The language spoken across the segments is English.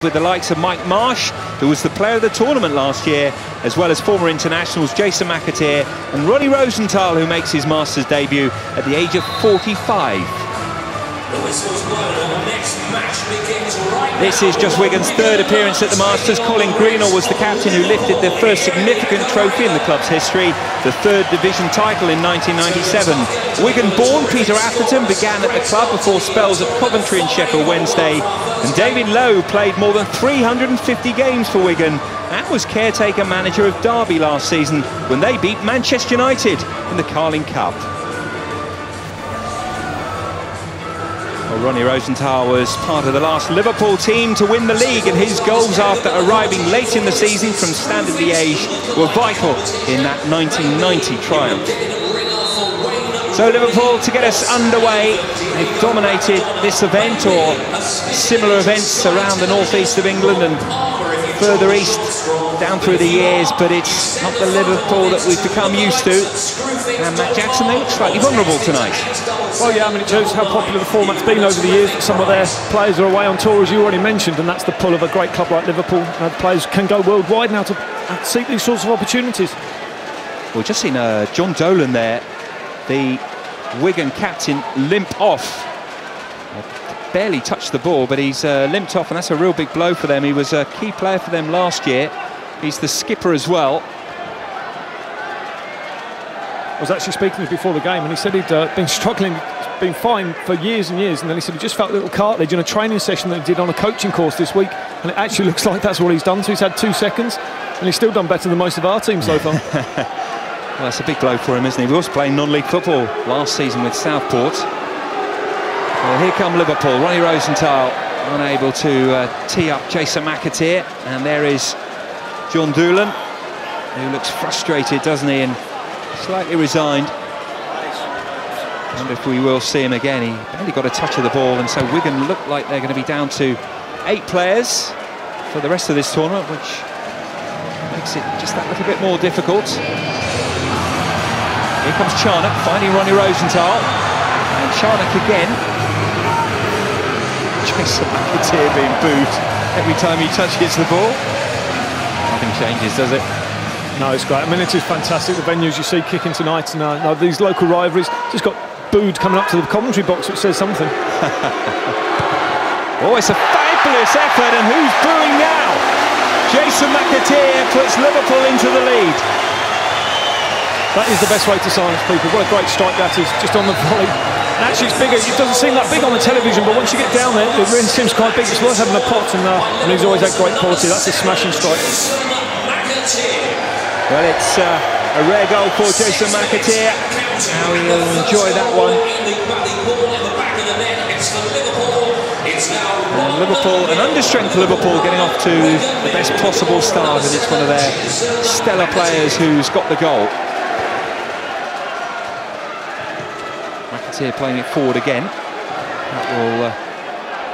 with the likes of Mike Marsh, who was the player of the tournament last year, as well as former internationals Jason McAteer and Ronnie Rosenthal, who makes his Masters debut at the age of 45. This is just Wigan's third appearance at the Masters. Colin Greenall was the captain who lifted their first significant trophy in the club's history, the third division title in 1997. Wigan-born Peter Atherton began at the club before spells at Coventry and Sheffield Wednesday, and David Lowe played more than 350 games for Wigan and was caretaker manager of Derby last season when they beat Manchester United in the Carling Cup. Well, Ronnie Rosenthal was part of the last Liverpool team to win the league, and his goals after arriving late in the season from Standard Liège were vital in that 1990 triumph. So Liverpool, to get us underway, they've dominated this event or similar events around the northeast of England and further east down through the years, but it's not the Liverpool that we've become used to. And Matt Jackson, they look slightly vulnerable tonight. Well, yeah, I mean, it shows how popular the format's been over the years. Some of their players are away on tour, as you already mentioned, and that's the pull of a great club like Liverpool. Players can go worldwide now to seek these sorts of opportunities. We've just seen John Dolan there, the Wigan captain, limp off. Barely touched the ball, but he's limped off, and that's a real big blow for them. He was a key player for them last year. He's the skipper as well. I was actually speaking to him before the game, and he said he'd been struggling, been fine for years and years, and then he said he just felt a little cartilage in a training session that he did on a coaching course this week, and it actually looks like that's what he's done. So he's had 2 seconds, and he's still done better than most of our team so far. Well, that's a big blow for him, isn't he? He was playing non-league football last season with Southport. Well, here come Liverpool. Ronnie Rosenthal unable to tee up Jason McAteer, and there is John Doolan, who looks frustrated, doesn't he, and slightly resigned. I wonder if we will see him again. He barely got a touch of the ball, and so Wigan look like they're going to be down to 8 players for the rest of this tournament, which makes it just that little bit more difficult. Here comes Charnock, finding Ronnie Rosenthal, and Charnock again. Jason McAteer being booed every time he touches the ball. Nothing changes, does it? No, it's great. I mean, it is fantastic, the venues you see kicking tonight, and these local rivalries. Just got booed coming up to the commentary box, which says something. Oh, it's a fabulous effort, and who's booing now? Jason McAteer puts Liverpool into the lead. That is the best way to silence people. What a great strike that is, just on the volley. And actually it's bigger, it doesn't seem that big on the television, but once you get down there, it really seems quite big. It's worth having a pot, and he's always had great quality. That's a smashing strike. Well, it's a rare goal for Jason McAteer. Now he'll enjoy that one. And Liverpool, an understrength Liverpool, getting off to the best possible start, and it's one of their stellar players who's got the goal. McAteer playing it forward again. That will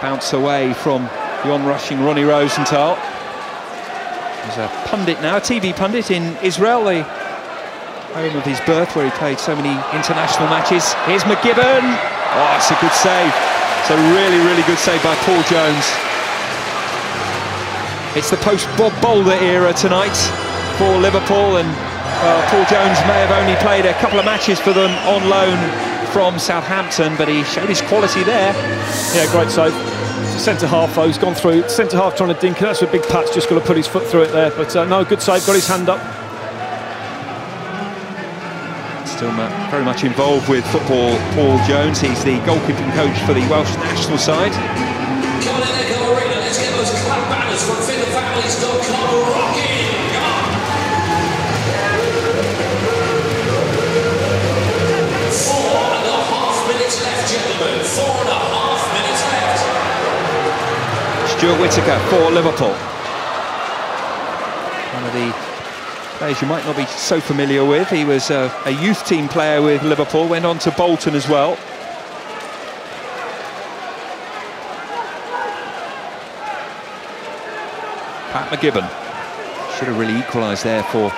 bounce away from the on-rushing Ronnie Rosenthal. He's a pundit now, a TV pundit in Israel, the home of his birth, where he played so many international matches. Here's McGibbon. Oh, it's a good save. It's a really, really good save by Paul Jones. It's the post-Bob Boulder era tonight for Liverpool, and Paul Jones may have only played a couple of matches for them on loan from Southampton, but he showed his quality there. Yeah, great save. Centre-half though, he's gone through, centre-half trying to dink it. That's a big patch, just got to put his foot through it there, but no, good save, got his hand up. Still very much involved with football, Paul Jones. He's the goalkeeping coach for the Welsh national side. Let's get those clap banners from FinTheFamilies.com rocking. 4.5 minutes left, gentlemen. 4.5 minutes left. Stuart Whittaker for Liverpool. One of the players you might not be so familiar with. He was a youth team player with Liverpool, went on to Bolton as well. Pat McGibbon should have really equalised there for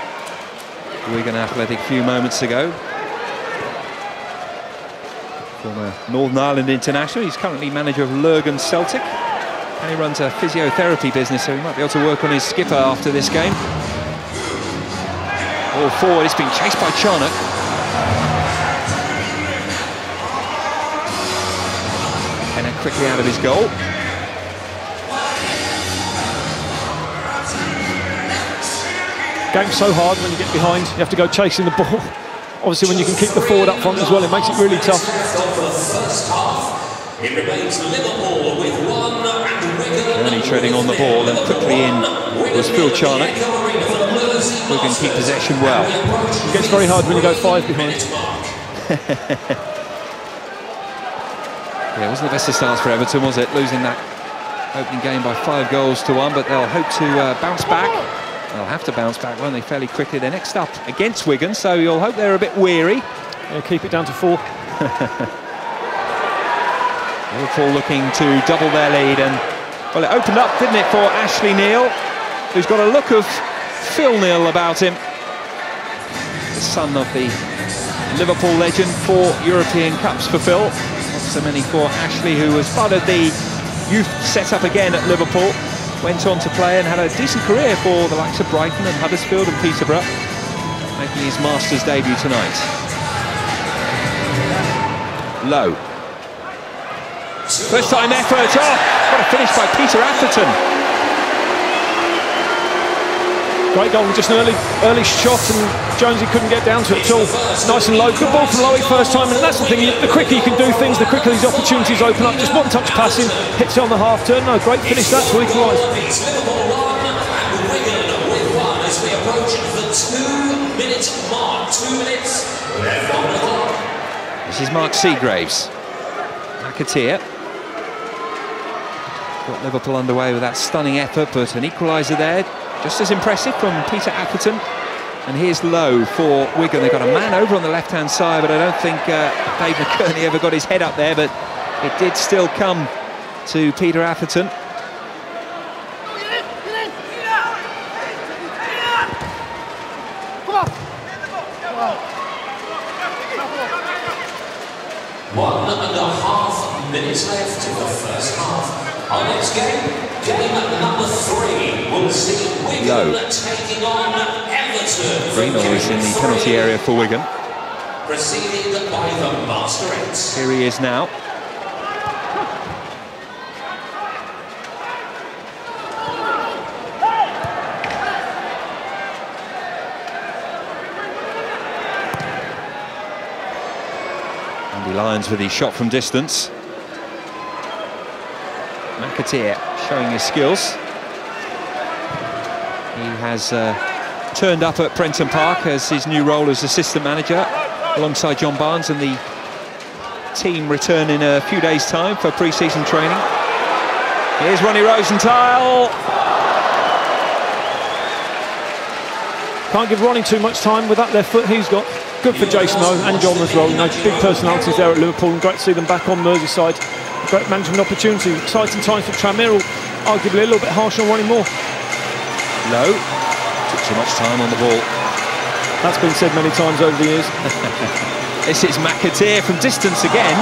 Wigan Athletic a few moments ago. Former Northern Ireland international, he's currently manager of Lurgan Celtic. He runs a physiotherapy business, so he might be able to work on his skipper after this game. All forward, it's been chased by Charnock. Kenner quickly out of his goal. Game's so hard when you get behind, you have to go chasing the ball. Obviously, when you can keep the forward up front as well, it makes it really tough. It remains Liverpool with 1 and Wigan. Only treading on the ball, and quickly in was Phil Charnock. Wigan keep possession well. It gets very hard when you go 5 behind. Yeah, it wasn't the best of starts for Everton, was it? Losing that opening game by 5 goals to 1, but they'll hope to bounce back. They'll have to bounce back, won't they, fairly quickly. They're next up against Wigan, so you'll hope they're a bit weary. Yeah, keep it down to 4. Liverpool looking to double their lead, and well, it opened up, didn't it, for Ashley Neal, who's got a look of Phil Neal about him. The son of the Liverpool legend, 4 European Cups for Phil. Not so many for Ashley, who was part of the youth set-up again at Liverpool. Went on to play and had a decent career for the likes of Brighton and Huddersfield and Peterborough, making his Masters debut tonight. Low. First time effort. Oh, what a finish by Peter Atherton. Great goal, just an early shot, and Jonesy couldn't get down to it at all. Nice and low. Good ball from Lowy first time, and that's the thing, the quicker you can do things, the quicker these opportunities open up. Just one touch passing, hits it on the half turn. No, great finish that to equalise. Liverpool 1 and Wigan with 1 as we approach the 2-minute mark. 2 minutes left on the clock. This is Mark Seagraves. McAteer got Liverpool underway with that stunning effort, but an equaliser there. Just as impressive from Peter Atherton. And here's Low for Wigan. They've got a man over on the left-hand side, but I don't think Dave McKerney ever got his head up there, but it did still come to Peter Atherton. One and a half minutes left in the first half. Our next game number 3, will see Wigan taking on Everton. Greenall is in the penalty area for Wigan. Preceded by the Masterettes. Here he is now. Andy Lyons with his shot from distance. McAteer showing his skills. He has turned up at Prenton Park as his new role as assistant manager alongside John Barnes, and the team return in a few days' time for pre-season training. Here's Ronnie Rosenthal. Can't give Ronnie too much time with that left foot he's got. Good for Jason though, and John as well. You know, big personalities there at Liverpool, and great to see them back on Merseyside. Great management opportunity. Exciting times for Tranmere, arguably a little bit harsh on Ronnie Moore. Low. Took too much time on the ball. That's been said many times over the years. This is McAteer from distance again.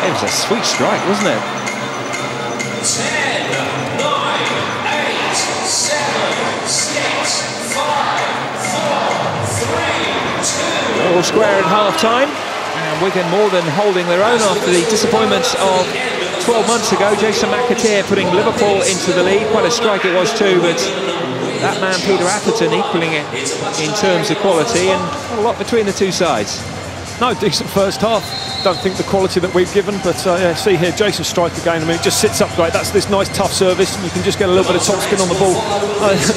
It was a sweet strike, wasn't it? 10, 9, 8, 7, 6, 5, 4, 3, 2. All square at half-time. And Wigan more than holding their own after the disappointments of 12 months ago. Jason McAteer putting Liverpool into the lead. Quite a strike it was too, but that man Peter Atherton equaling it in terms of quality, and not a lot between the two sides. No, decent first half. Don't think the quality that we've given, but yeah, see here, Jason strike again. I mean, it just sits up great. That's this nice tough service, and you can just get a little bit of top spin on the ball.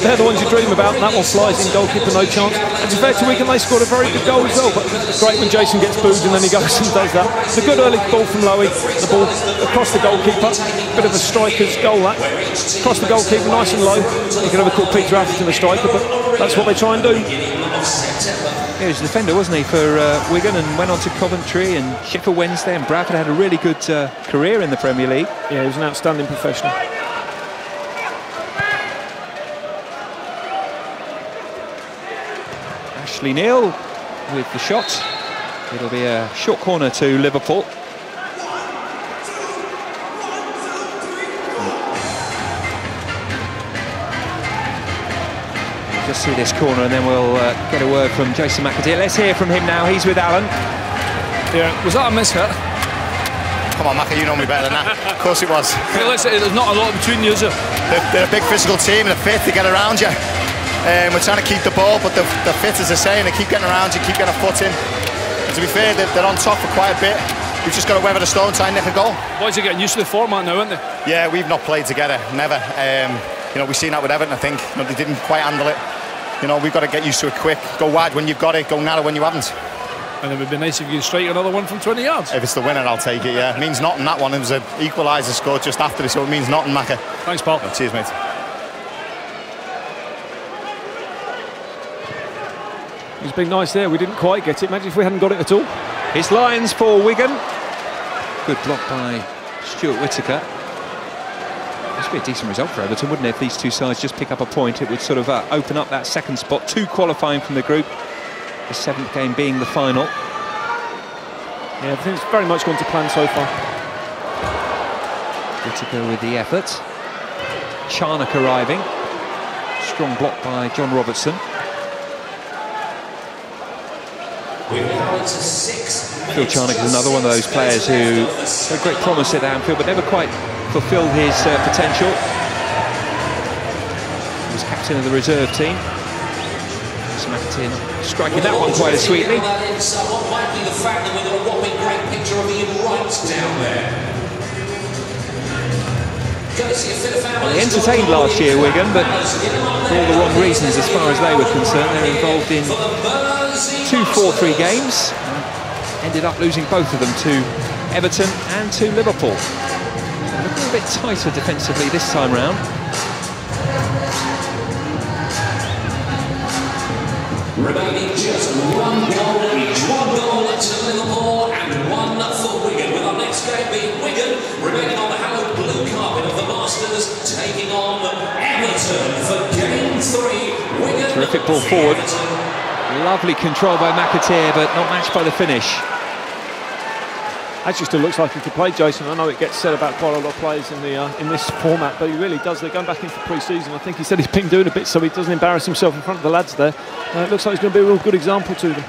They're the ones you dream about, and that one flies in, goalkeeper no chance. And to be fair to Wigan, they scored a very good goal as well, but great when Jason gets booed and then he goes and does that. It's a good early ball from Lowy, the ball across the goalkeeper. Bit of a striker's goal that. Across the goalkeeper, nice and low. You can never call Peter Atherton a striker, but that's what they try and do. He was a defender, wasn't he, for Wigan, and went on to Coventry and Sheffield Wednesday, and Bradford. Had a really good career in the Premier League. Yeah, he was an outstanding professional. Ashley Neal with the shot. It'll be a short corner to Liverpool. Just see this corner and then we'll get a word from Jason McAteer. Let's hear from him now. He's with Alan. Yeah, was that a miscut? Come on, Macca, you know me better than that. Of course it was. Hey, listen, there's not a lot between you, is there? They're a big physical team and they're fit to get around you. We're trying to keep the ball, but they're fit, as I say, and they keep getting around you, keep getting a foot in. And to be fair, they're on top for quite a bit. We've just got to weather the storm, try and nick a goal. Boys are getting used to the format now, aren't they? Yeah, we've not played together, never. You know, we've seen that with Everton, I think. You know, they didn't quite handle it. You know, we've got to get used to it quick. Go wide when you've got it, go narrow when you haven't. And it would be nice if you could strike another one from 20 yards. If it's the winner, I'll take it, yeah. It means nothing, that one. It was an equaliser scored just after it, so it means nothing, Macca. Thanks, Paul. Oh, cheers, mate. It's been nice there. We didn't quite get it. Imagine if we hadn't got it at all. It's Lions for Wigan. Good block by Stuart Whittaker. This would be a decent result for Everton, wouldn't it? If these two sides just pick up a point, it would sort of open up that second spot. 2 qualifying from the group. The 7th game being the final. Yeah, I think it's very much gone to plan so far. Whittaker with the effort. Charnock arriving. Strong block by John Robertson. Phil Charnock is another one of those players who had great promise at Anfield but never quite fulfilled his potential. He was captain of the reserve team. Smacked in, striking that one quite as sweetly. What might be the fact that we've got a whopping great picture of Ian Wright down there. Well, they entertained last year, Wigan, but for all the wrong reasons as far as they were concerned. They were involved in 2 4-3 games. Ended up losing both of them to Everton and to Liverpool. Looking a bit tighter defensively this time round. Remaining just 1 goal each. 1 goal to Liverpool and 1 for Wigan. With our next game being Wigan remaining on the hallowed blue carpet of the Masters, taking on Everton for game 3. Wigan. Terrific ball forward. Lovely control by McAteer, but not matched by the finish. Actually still looks like he could play, Jason. I know it gets said about quite a lot of players in this format, but he really does. They're going back in for pre-season. I think he said he's been doing a bit so he doesn't embarrass himself in front of the lads there. It looks like he's going to be a real good example to them.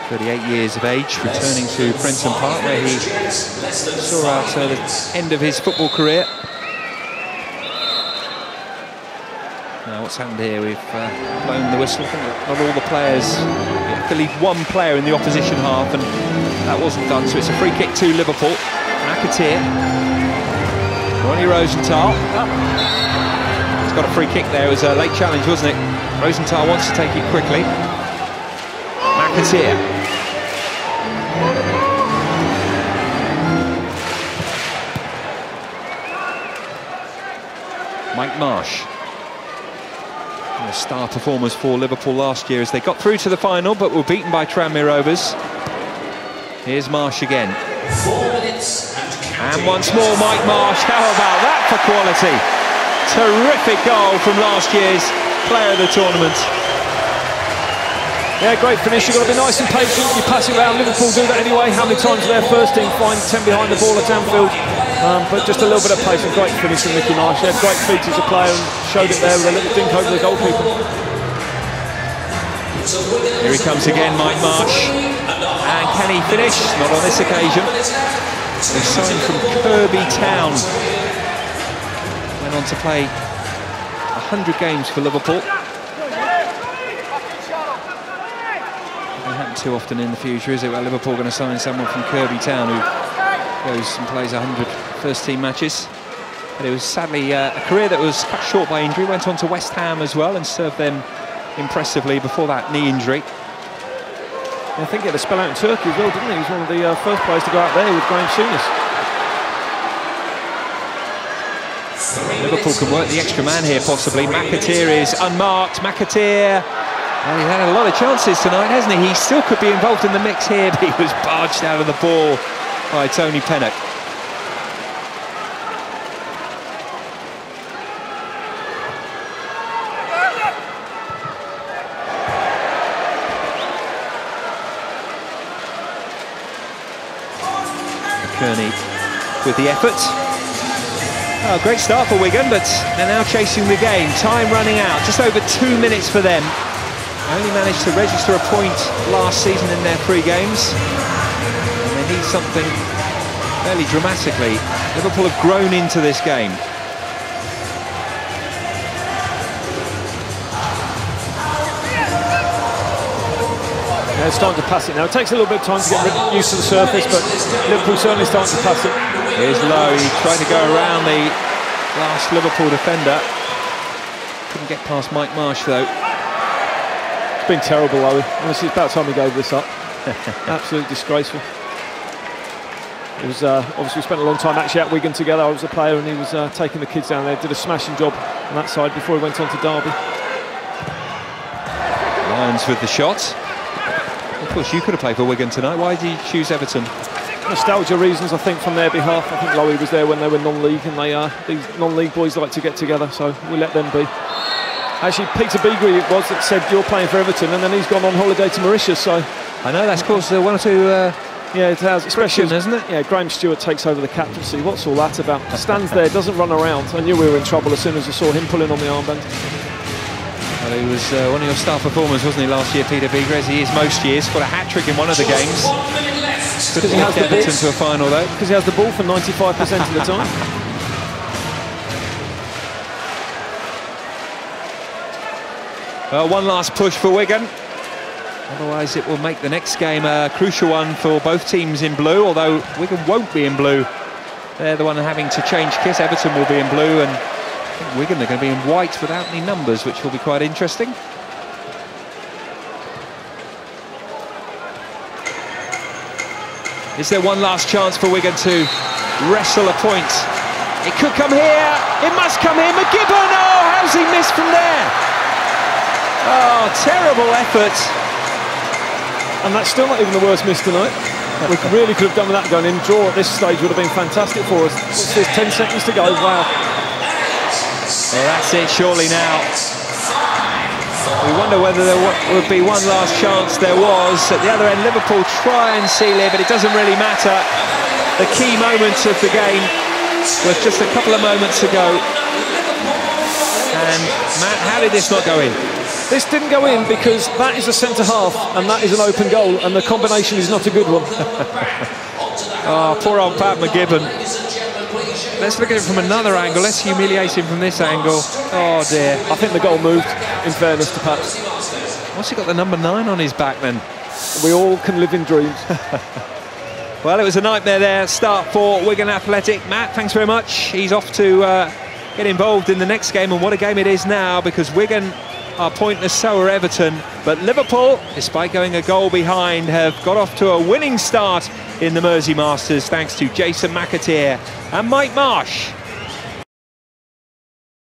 38 years of age, returning to Prenton Park, where he saw out the end of his football career. Now what's happened here, we've blown the whistle. I think not all the players, I believe 1 player in the opposition half, and that wasn't done, so it's a free kick to Liverpool. McAteer, Ronnie Rosenthal. He's got a free kick there. It was a late challenge, wasn't it? Rosenthal wants to take it quickly. McAteer. Mike Marsh. The star performers for Liverpool last year as they got through to the final but were beaten by Tranmere Rovers. Here's Marsh again. 4 minutes and once more Mike Marsh. How about that for quality? Terrific goal from last year's player of the tournament. Yeah, great finish. You've got to be nice and patient. You pass it around. Liverpool do that anyway. How many times their first team find 10 behind the ball at Anfield? But just a little bit of patience. Great finish from Mickey Marsh. He had great feet as a player and showed it there with a little dink over the goalkeeper. Here he comes again, Mike Marsh. And can he finish? Not on this occasion. He's signed from Kirby Town. Went on to play 100 games for Liverpool. Doesn't happen too often in the future, is it? Well, Liverpool going to sign someone from Kirby Town who goes and plays 100 first-team matches. But it was sadly a career that was cut short by injury. Went on to West Ham as well and served them impressively before that knee injury. I think he had a spell out in Turkey as well, didn't he? He was one of the first players to go out there with Graham Souness. Liverpool can work the extra man here possibly. McAteer is unmarked. McAteer, well, he's had a lot of chances tonight, hasn't he? He still could be involved in the mix here, but he was barged out of the ball by Tony Pennock. Kearney with the effort. Oh, great start for Wigan, but they're now chasing the game. Time running out, just over 2 minutes for them. Only managed to register a point last season in their 3 games. And they need something fairly dramatically. Liverpool have grown into this game. Yeah, it's starting to pass it now. It takes a little bit of time to get used to the surface, but Liverpool certainly starting to pass it. Here's Lowe, he tried to go around the last Liverpool defender. Couldn't get past Mike Marsh though. It's been terrible, Lowe. Honestly, it's about time he gave this up. Absolutely disgraceful. It was obviously we spent a long time actually at Wigan together. I was a player and he was taking the kids down there. Did a smashing job on that side before he went on to Derby. Lyons with the shot. Of course, you could have played for Wigan tonight. Why did you choose Everton? Nostalgia reasons, I think, from their behalf. I think Lowe was there when they were non-league, and these non-league boys like to get together, so we let them be. Actually, Peter Beagrie it was that said you're playing for Everton, and then he's gone on holiday to Mauritius. So I know that's caused 1 or 2. Yeah, it has, especially, isn't it? Yeah, Graham Stewart takes over the captaincy. What's all that about? Stands there, doesn't run around. I knew we were in trouble as soon as I saw him pulling on the armband. Well, he was one of your star performers, wasn't he, last year, Peter Beagrie, as he is most years. Got a hat-trick in one of the games. Couldn't get Everton to a final, though. Because he has the ball for 95% of the time. Well, one last push for Wigan. Otherwise, it will make the next game a crucial one for both teams in blue, although Wigan won't be in blue. They're the one having to change kit. Everton will be in blue, and Wigan are going to be in white without any numbers, which will be quite interesting. Is there one last chance for Wigan to wrestle a point? It could come here. It must come here. McGibbon! Oh, how's he missed from there? Oh, terrible effort. And that's still not even the worst miss tonight. We really could have done with that going in. Draw at this stage would have been fantastic for us. There's 10 seconds to go. Wow. Well, that's it, surely now. We wonder whether there would be one last chance. There was. At the other end, Liverpool try and seal it, but it doesn't really matter. The key moment of the game was just a couple of moments ago. And Matt, how did this not go in? This didn't go in because that is a centre-half and that is an open goal, and the combination is not a good one. Oh, poor old Pat McGibbon. Let's look at it from another angle. Let's humiliate him from this angle. Oh dear. I think the goal moved, in fairness to Pat. What's he got the number 9 on his back then? We all can live in dreams. Well, it was a nightmare there. Start for Wigan Athletic. Matt, thanks very much. He's off to get involved in the next game, and what a game it is now, because Wigan are pointless, so are Everton. But Liverpool, despite going a goal behind, have got off to a winning start in the Mersey Masters, thanks to Jason McAteer and Mike Marsh.